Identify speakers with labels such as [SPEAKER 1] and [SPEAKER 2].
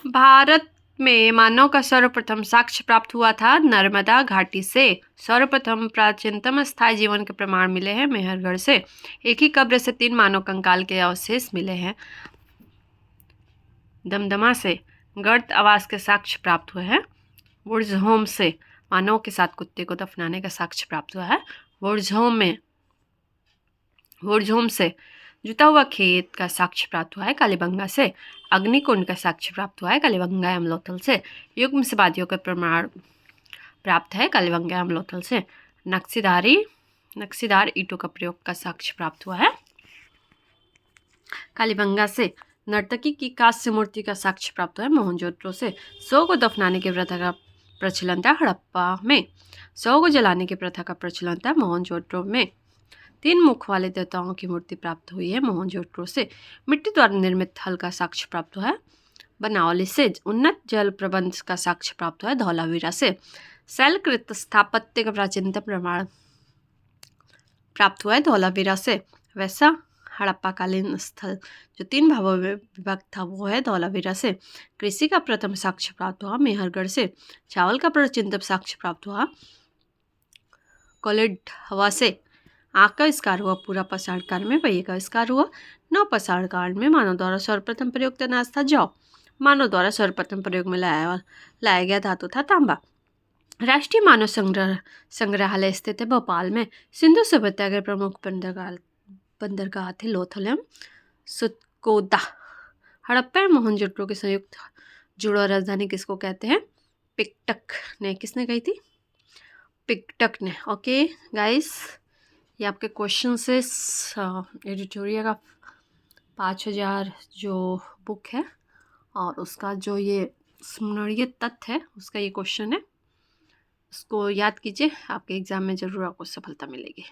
[SPEAKER 1] भारत में मानव का सर्वप्रथम साक्ष्य प्राप्त हुआ था नर्मदा घाटी से। सर्वप्रथम प्राचीनतम स्थायी जीवन के प्रमाण मिले हैं मेहरगढ़ से। एक ही कब्र से 3 मानव कंकाल के अवशेष मिले हैं। दमदमा से गर्त आवास के साक्ष्य प्राप्त हुए हैं। वुड्सहोम से मानव के साथ कुत्ते को दफनाने का साक्ष्य प्राप्त हुआ है। वुड्सहोम से जुता हुआ खेत का साक्ष्य प्राप्त हुआ है। कालीबंगा से अग्निकुंड का साक्ष्य प्राप्त हुआ है। कालीबंगा अमलोथल से युग्म से वादियों का प्रमाण प्राप्त है। कालीबंगा अमलोथल से नक्सीदार ईंटों का प्रयोग का साक्ष्य प्राप्त हुआ है। कालीबंगा से नर्तकी की कांस्य मूर्ति का साक्ष्य प्राप्त हुआ है। मोहनजोदड़ो से शव को दफनाने की प्रथा का प्रचलन था। हड़प्पा में शव को जलाने की प्रथा का प्रचलन था। मोहनजोदड़ो में 3 मुख वाले देवताओं की मूर्ति प्राप्त हुई है। मोहनजोदड़ो से मिट्टी द्वारा निर्मित हल का साक्ष्य प्राप्त हुआ है। बनावली से उन्नत जल प्रबंध का साक्ष्य प्राप्त हुआ है। धौलावीरा से शैलकृत स्थापत्य का प्राचीनतम प्रमाण प्राप्त हुआ है। धौलावीरा से वैसा हड़प्पा कालीन स्थल जो 3 भागों में विभक्त था वो है धौलावीरा से। कृषि का प्रथम साक्ष्य प्राप्त हुआ मेहरगढ़ से। चावल का प्राचीनतम साक्ष्य प्राप्त हुआ कोलिड हवा से। आँख का आविष्कार हुआ पूरा पसाड़ काल में। पहिए का आविष्कार हुआ नव पसाड़ काल में। मानव द्वारा सर्वप्रथम प्रयुक्त अनाज था जौ। मानव द्वारा सर्वप्रथम प्रयोग में लाया गया धातु था तांबा। राष्ट्रीय मानव संग्रहालय स्थित है भोपाल में। सिंधु सभ्यता के प्रमुख बंदरगाह थे लोथल एवं सुतकोदा। हड़प्पा और मोहनजोदड़ो के संयुक्त जुड़वा राजधानी किसको कहते हैं? पिकटक ने। किसने कही थी? पिकटक ने। ओके गाइस, ये आपके क्वेश्चन से एडिटोरियल का 5000 जो बुक है और उसका जो ये स्मरणीय तथ्य है उसका ये क्वेश्चन है। उसको याद कीजिए, आपके एग्जाम में ज़रूर आपको सफलता मिलेगी।